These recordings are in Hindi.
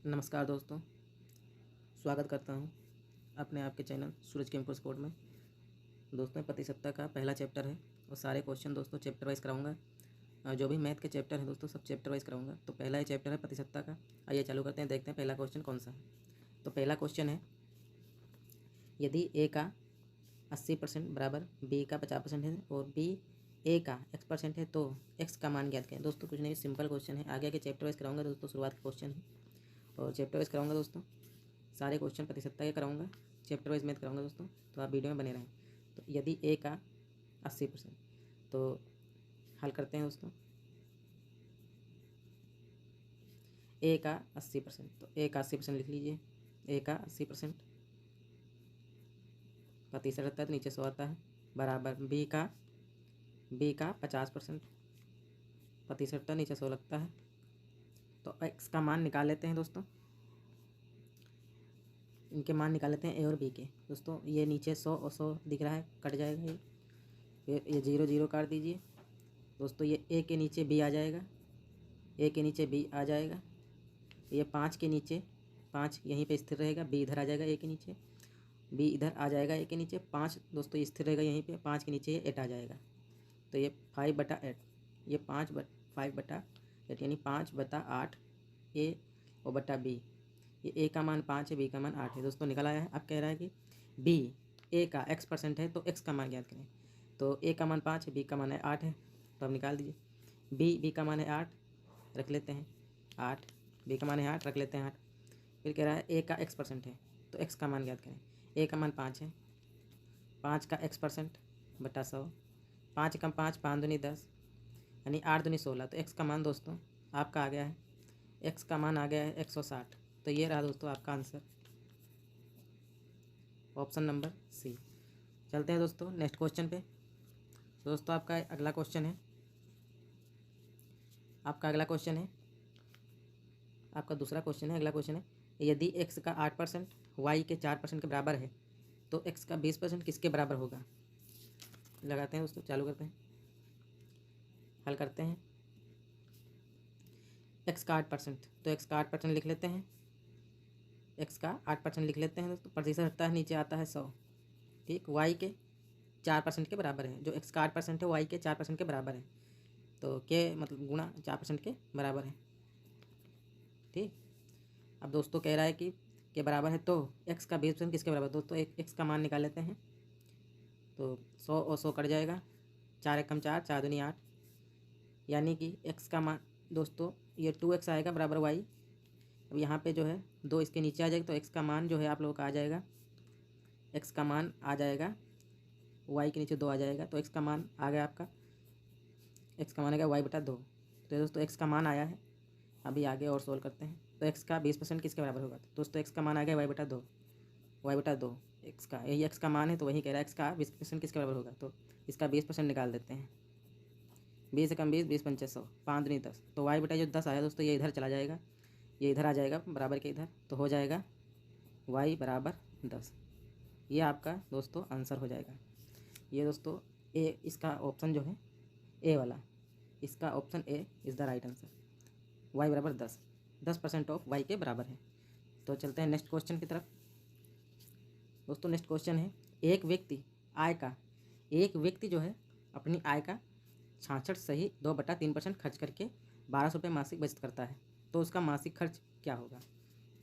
नमस्कार दोस्तों, स्वागत करता हूं अपने आपके चैनल सूरज कैंपस स्पोर्ट में। दोस्तों, प्रतिशतता का पहला चैप्टर है और सारे क्वेश्चन दोस्तों चैप्टर वाइज कराऊंगा। जो भी मैथ के चैप्टर हैं दोस्तों सब चैप्टर वाइज कराऊंगा। तो पहला ही चैप्टर है प्रतिशतता का। आइए चालू करते हैं, देखते हैं पहला क्वेश्चन कौन सा है। तो पहला क्वेश्चन है, यदि ए का 80% बराबर बी का 50% है और बी ए का x% है तो x का मान ज्ञात करें। दोस्तों कुछ नहीं, सिंपल क्वेश्चन है। आगे के चैप्टर वाइज कराऊंगा दोस्तों, शुरुआत का क्वेश्चन है और चैप्टर वाइज कराऊंगा दोस्तों। सारे क्वेश्चन प्रतिशतता के कराऊंगा, चैप्टर वाइज मैथ कराऊंगा दोस्तों, तो आप वीडियो में बने रहें। तो यदि ए का 80%, तो हल करते हैं दोस्तों। ए का 80%, तो ए का 80% लिख लीजिए। ए का 80% प्रतिशत रहता है तो नीचे 100 आता है, बराबर बी का 50% प्रतिशत रहता है, नीचे 100 लगता है। तो एक्स का मान निकाल लेते हैं दोस्तों। इनके मान निकाल लेते हैं ए और बी के दोस्तों। ये नीचे 100 और 100 दिख रहा है, कट जाएगा ये 0 0 काट दीजिए दोस्तों। ये ए के नीचे बी आ जाएगा, ए के नीचे बी आ जाएगा। ये 5 के नीचे 5 यहीं पे स्थिर रहेगा, बी इधर आ जाएगा ए के नीचे, बी इधर आ जाएगा ए के नीचे। 5 दोस्तों स्थिर रहेगा यहीं पे, 5 के नीचे ये 8 आ जाएगा। तो ये 5/8, ये 5/8 यानी 5/8 ए और बटा बी। ये ए का मान 5 है, बी का मान 8 है दोस्तों, निकल आया है। अब कह रहा है कि बी ए का x% है तो x का मान ज्ञात करें। तो ए का मान 5 है, बी का मान है 8 है, तो अब निकाल दीजिए। बी का मान है 8, रख लेते हैं 8। बी का मान है 8, रख लेते हैं 8। फिर कह रहा है ए का x% है तो x का मान ज्ञात करें। ए का मान 5 है, 5 का x% बटा 100। 5 कम 5, 5 दूनी 10 यानी 8 दूनी 16। तो x का मान दोस्तों आपका आ गया है, x का मान आ गया है 160। तो ये रहा दोस्तों आपका आंसर, ऑप्शन नंबर सी। चलते हैं दोस्तों नेक्स्ट क्वेश्चन पे। दोस्तों आपका अगला क्वेश्चन है, आपका दूसरा क्वेश्चन है। अगला क्वेश्चन है, यदि x का 8% y के 4% के बराबर है तो x का 20% किसके बराबर होगा। लगाते हैं दोस्तों, चालू करते हैं, हल करते हैं। x का 8%, तो x का 8% लिख लेते हैं। x का 8% लिख लेते हैं दोस्तों, प्रतिशत हटता है नीचे आता है 100। ठीक, y के 4% के बराबर है। जो x का 8% है y के 4% के बराबर है, तो के मतलब गुणा 4% के बराबर है। ठीक, अब दोस्तों कह रहा है कि के बराबर है तो x का 20% किसके बराबर है। दोस्तों एक x का मान निकाल लेते हैं। तो 100 और 100 कट जाएगा, 4 एकम 4, 4 दूनी 8, यानी कि x का मान दोस्तों ये 2x आएगा बराबर y। अब यहाँ पे जो है 2 इसके नीचे आ जाएगा, तो x का मान जो है आप लोगों का आ जाएगा, x का मान आ जाएगा y के नीचे 2 आ जाएगा। तो x का मान आ गया आपका, x का मान आ गया y/2। तो दोस्तों x का मान आया है। अभी आगे और सोल्व करते हैं। तो x का 20% किसके बराबर होगा। तो दोस्तों x का मान आ गया y/2, y/2 x का, यही x का मान है तो वही कह रहा है x का 20% किसके बराबर होगा। तो इसका 20% निकाल देते हैं। 20 एकम 20, 20 पंचे 100, 5 दूनी 10। तो y/10 आया दोस्तों, ये इधर चला जाएगा, ये इधर आ जाएगा बराबर के इधर, तो हो जाएगा y/10। ये आपका दोस्तों आंसर हो जाएगा। ये दोस्तों ए, इसका ऑप्शन जो है ए वाला, इसका option A is the right answer. y/10, 10% of y के बराबर है। तो चलते हैं नेक्स्ट क्वेश्चन की तरफ। दोस्तों नेक्स्ट क्वेश्चन है, एक व्यक्ति जो है अपनी आय का 66 सही 2/3% खर्च करके 1200 रुपये मासिक बचत करता है, तो उसका मासिक खर्च क्या होगा।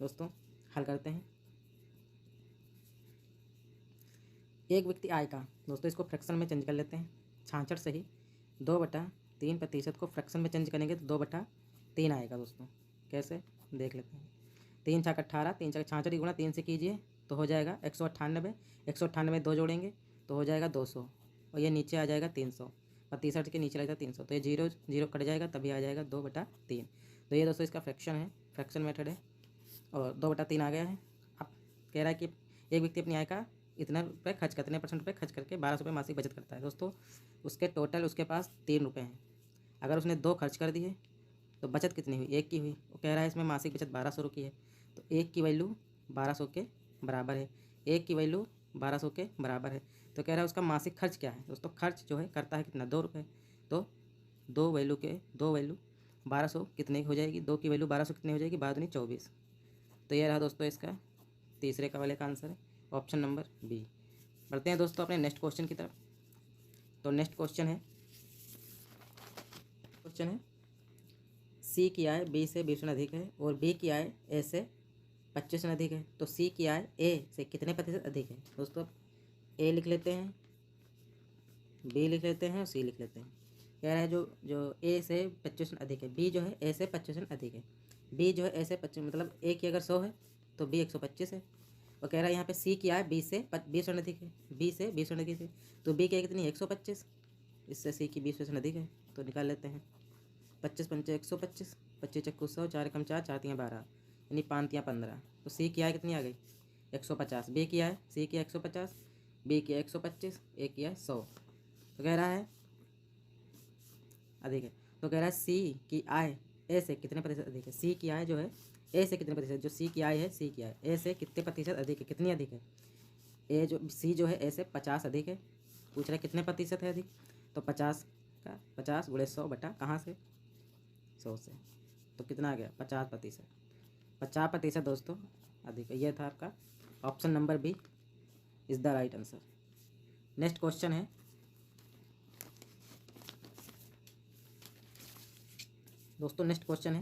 दोस्तों हल करते हैं। एक व्यक्ति आय का, दोस्तों इसको फ्रैक्शन में चेंज कर लेते हैं। 66 सही 2/3% को फ्रैक्शन में चेंज करेंगे तो 2/3 आएगा दोस्तों। कैसे देख लेते हैं। 3 छक 18, 3 छक 66 गुणा 3 से कीजिए तो हो जाएगा 198। 198 2 जोड़ेंगे तो हो जाएगा 200, और ये नीचे आ जाएगा 300, और 63 के नीचे लगेगा 300, तो ये 0 0 कट जाएगा, तभी आ जाएगा 2/3। तो ये दोस्तों इसका फ्रैक्शन है, फ्रैक्शन मेथड है, और 2/3 आ गया है। अब कह रहा है कि एक व्यक्ति अपनी आय का इतना रुपये खर्च करते, इतने % रुपये खर्च करके 1200 रुपये मासिक बचत करता है। दोस्तों उसके टोटल उसके पास 3 रुपये हैं। अगर उसने 2 खर्च कर दिए तो बचत कितनी हुई, 1 की हुई। वो कह रहा है इसमें मासिक बचत 1200 की है, तो 1 की वैल्यू 1200 के बराबर है। 1 की वैल्यू 1200 के बराबर है, तो कह रहा है उसका मासिक खर्च क्या है। दोस्तों खर्च जो है करता है कितना, 2 रुपये। तो 2 वैल्यू 1200 कितने की हो जाएगी, 2 की वैल्यू 1200 कितनी हो जाएगी, 12 दूनी 24। तो ये रहा दोस्तों इसका तीसरे का वाले का आंसर है ऑप्शन नंबर बी। बढ़ते हैं दोस्तों अपने नेक्स्ट क्वेश्चन की तरफ। तो नेक्स्ट क्वेश्चन है सी की आय बी से 20% अधिक है और बी की आय ए से 25% अधिक है, तो सी की आय ए से कितने प्रतिशत अधिक है। दोस्तों ए लिख लेते हैं, बी लिख लेते हैं और सी लिख लेते हैं। कह रहा है जो ए से 25% अधिक है, बी जो है ए से 25% अधिक है। बी जो है ए से 25 मतलब ए की अगर 100 है तो बी 125 है। और कह रहा है यहाँ पे सी की आय बी से 20% अधिक है, बी से 20% अधिक है, तो बी की आय कितनी है 125, इससे सी की 20% अधिक है। तो निकाल लेते हैं 25 पंचे 125, 25 चक्कू 100, 4 एकम 4, 4 तियाँ 12, यानी 5 तियाँ 15। तो सी की आय कितनी आ गई 150, बी की आय सी की 150, बी की 125, ए की आय 100। तो कह रहा है अधिक है, तो कह रहा है सी की आय ए से कितने प्रतिशत अधिक है। सी की आय जो है ए से कितने प्रतिशत, जो सी की आय है सी की आय ए से कितने प्रतिशत अधिक है, कितनी अधिक है। ए जो सी जो है ए से 50 अधिक है, पूछ रहा है कितने प्रतिशत है अधिक। तो 50 का 50 गुणे 100 बटा कहाँ से 100 से, तो कितना आ गया 50%। 50% दोस्तों अधिक है। यह था आपका option number B is the right answer. Next question है दोस्तों, नेक्स्ट क्वेश्चन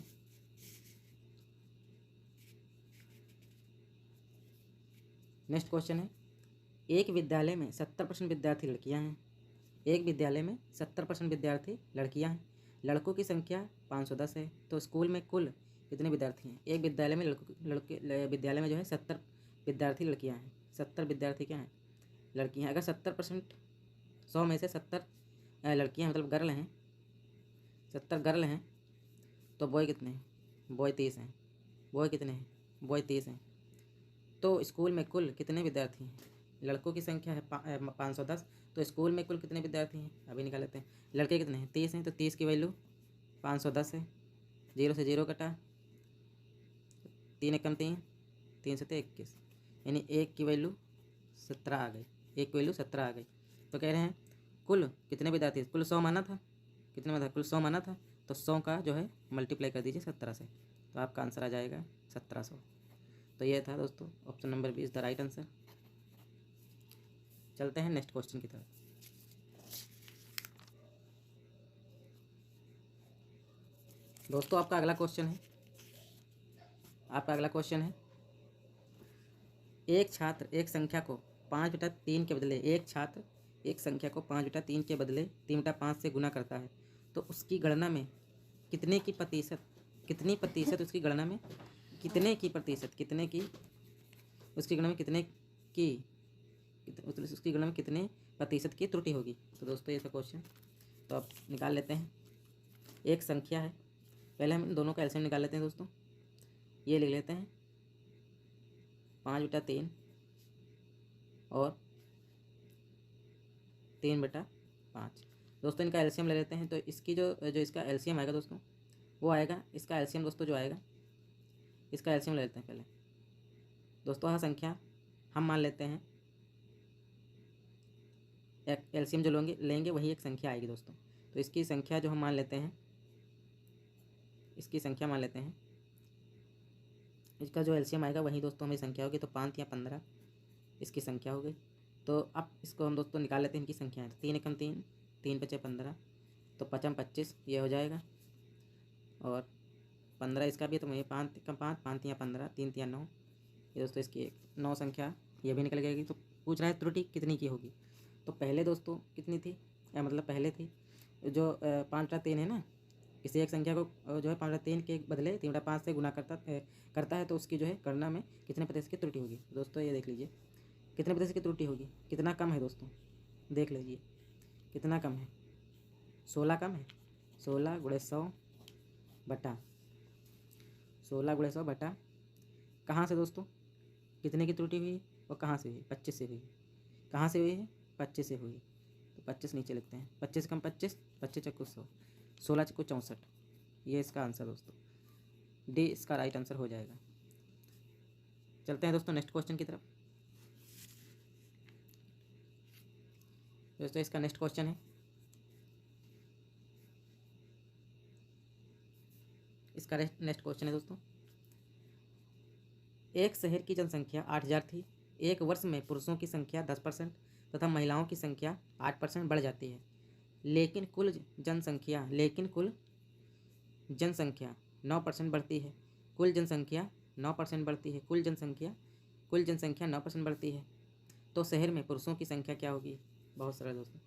है एक विद्यालय में 70% विद्यार्थी लड़कियां हैं। एक विद्यालय में 70% विद्यार्थी लड़कियां हैं, लड़कों की संख्या 510 है, तो स्कूल में कुल कितने विद्यार्थी हैं। एक विद्यालय में विद्यालय में जो है 70 विद्यार्थी लड़कियां हैं, 70 विद्यार्थी क्या हैं लड़कियां हैं। अगर 70% 100 में से 70 लड़कियां मतलब गर्ल हैं, 70 गर्ल हैं, तो बॉय कितने हैं, बॉय 30 हैं। बॉय कितने हैं, बॉय 30 हैं। तो स्कूल में कुल कितने विद्यार्थी हैं, लड़कों की संख्या है 510, तो स्कूल में कुल कितने विद्यार्थी हैं अभी निकाल लेते हैं। लड़के कितने हैं 30 हैं, तो 30 की वैल्यू 510 है, 0 से 0 कटा, 3 एकम 3, 3 से 21, यानी 1 की वैल्यू 17 आ गई, 1 की वैल्यू 17 आ गई। तो कह रहे हैं कुल कितने विद्यार्थी, कुल 100 माना था, कितने में था कुल 100 माना था, तो 100 का जो है मल्टीप्लाई कर दीजिए 17 से, तो आपका आंसर आ जाएगा 1700। तो ये था दोस्तों option number B is the right answer. चलते हैं नेक्स्ट क्वेश्चन की तरफ। दोस्तों आपका अगला क्वेश्चन है एक छात्र एक संख्या को 5/3 के बदले एक संख्या को 5/3 के बदले 3/5 से गुना करता है, तो उसकी गणना में कितनी प्रतिशत उसकी गणना में कितने प्रतिशत की त्रुटि होगी। तो दोस्तों इसका क्वेश्चन तो आप निकाल लेते हैं। एक संख्या है, पहले हम इन दोनों का एलसीएम निकाल लेते हैं दोस्तों। ये लिख लेते हैं 5/3 और 3/5। दोस्तों इनका एलसीएम ले लेते हैं। तो इसकी जो इसका एलसीएम आएगा दोस्तों, वो आएगा, इसका एलसीएम दोस्तों जो आएगा, इसका एलसीएम ले लेते हैं पहले दोस्तों। हाँ संख्या हम मान लेते हैं, एलसीएम जो लेंगे वही एक संख्या आएगी दोस्तों। तो इसकी संख्या जो हम मान लेते हैं, इसका जो एलसीएम आएगा वही दोस्तों हमें संख्या होगी। तो 5 या 15 इसकी संख्या हो गई। तो अब इसको हम दोस्तों निकाल लेते हैं, इनकी संख्या है 3 एकम 3, 3 पचे 15, तो 5 25 ये हो जाएगा, और 15 इसका भी, तो मैं 5 एकम 5, 5 या 15, 3 या 9, ये दोस्तों इसकी 9 संख्या ये भी निकल जाएगी। तो पूछ रहा है त्रुटि कितनी की होगी। तो पहले दोस्तों कितनी थी, मतलब पहले थी जो 5/3 है ना, किसी एक संख्या को जो है 5/3 के बदले 3/5 से गुना करता है, तो उसकी जो है गणना में कितने प्रतिशत की त्रुटि होगी। दोस्तों ये देख लीजिए कितने प्रतिशत की त्रुटि होगी, कितना कम है दोस्तों, देख लीजिए कितना कम है, 16 कम है। 16 गुणे 100 बटा 16 गुणे 100 बटा कहाँ से दोस्तों, कितने की त्रुटि हुई और कहाँ से हुई, 25 से हुई। कहाँ से हुई है, 25 से हुई, तो 25 नीचे लिखते हैं। 25 कम 25, 25 चक्कू 100, 16 चक्कू 64, ये इसका आंसर दोस्तों डी इसका राइट आंसर हो जाएगा। चलते हैं दोस्तों नेक्स्ट क्वेश्चन की तरफ। दोस्तों इसका नेक्स्ट क्वेश्चन है, दोस्तों एक शहर की जनसंख्या 8,000 थी। एक वर्ष में पुरुषों की संख्या 10% तथा महिलाओं की संख्या 8% बढ़ जाती है, लेकिन कुल जनसंख्या 9% बढ़ती है। कुल जनसंख्या 9% बढ़ती है। कुल जनसंख्या 9% बढ़ती है, तो शहर में पुरुषों की संख्या क्या होगी? बहुत सरल दोस्तों,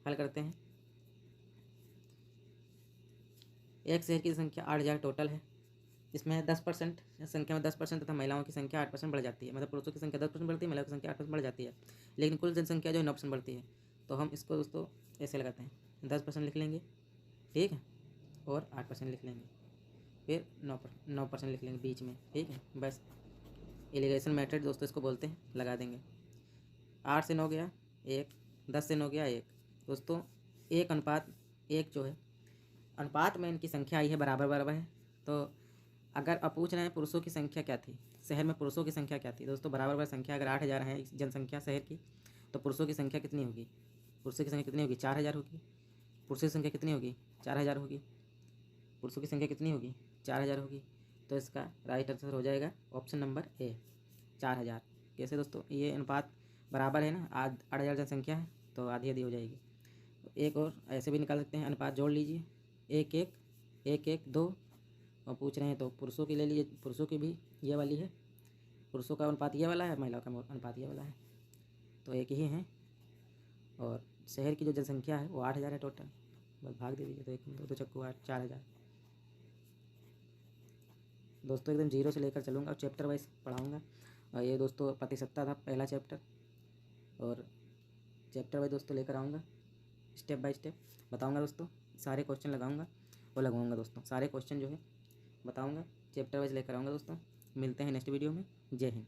हल करते हैं। एक शहर की संख्या 8,000 टोटल है। इसमें 10% संख्या में 10% तथा महिलाओं की संख्या 8% बढ़ जाती है। मतलब पुरुषों की संख्या 10% बढ़ती है, महिलाओं की संख्या 8% बढ़ जाती है, लेकिन कुल जनसंख्या जो है 9% बढ़ती है। तो हम इसको दोस्तों ऐसे लगाते हैं, 10% लिख लेंगे, ठीक है, और 8% लिख लेंगे, फिर 9% लिख लेंगे बीच में, ठीक है। बस एलिगेशन मेथड दोस्तों इसको बोलते हैं, लगा देंगे। 8 से 9 गया 1, 10 से 9 गया 1। दोस्तों 1:1 जो है, अनुपात में इनकी संख्या आई है बराबर बराबर है। तो अगर आप पूछ रहे हैं पुरुषों की संख्या क्या थी, शहर में पुरुषों की संख्या क्या थी, दोस्तों बराबर बराबर संख्या अगर 8,000 है जनसंख्या शहर की, तो पुरुषों की संख्या कितनी होगी? पुरुषों की संख्या कितनी होगी? 4,000 होगी। पुरुषों की संख्या कितनी होगी? 4,000 होगी। पुरुषों की संख्या कितनी होगी? 4,000 होगी। तो इसका राइट आंसर हो जाएगा ऑप्शन नंबर ए, 4,000। कैसे दोस्तों? ये अनुपात बराबर है ना, 8,000 जनसंख्या है तो आधी आधी हो जाएगी। एक और ऐसे भी निकाल सकते हैं, अनुपात जोड़ लीजिए, 1:1, 1:1, 2। और पूछ रहे हैं तो पुरुषों की ले लीजिए, पुरुषों की भी ये वाली है, पुरुषों का अनुपात ये वाला है, महिलाओं का अनुपात ये वाला है, तो एक ही है। और शहर की जो जनसंख्या है वो 8,000 है टोटल। बस भाग दे दीजिए, तो 1 2 चक्कू 8, 4,000। दोस्तों एकदम जीरो से लेकर चलूँगा और चैप्टर वाइज पढ़ाऊँगा। और ये दोस्तों प्रतिशतता था पहला चैप्टर, और चैप्टर वाइज दोस्तों लेकर आऊँगा, स्टेप बाय स्टेप बताऊँगा दोस्तों। सारे क्वेश्चन लगाऊँगा और लगवाऊँगा दोस्तों, सारे क्वेश्चन जो है बताऊँगा, चैप्टर वाइज लेकर आऊँगा दोस्तों। मिलते हैं नेक्स्ट वीडियो में। जय हिंद।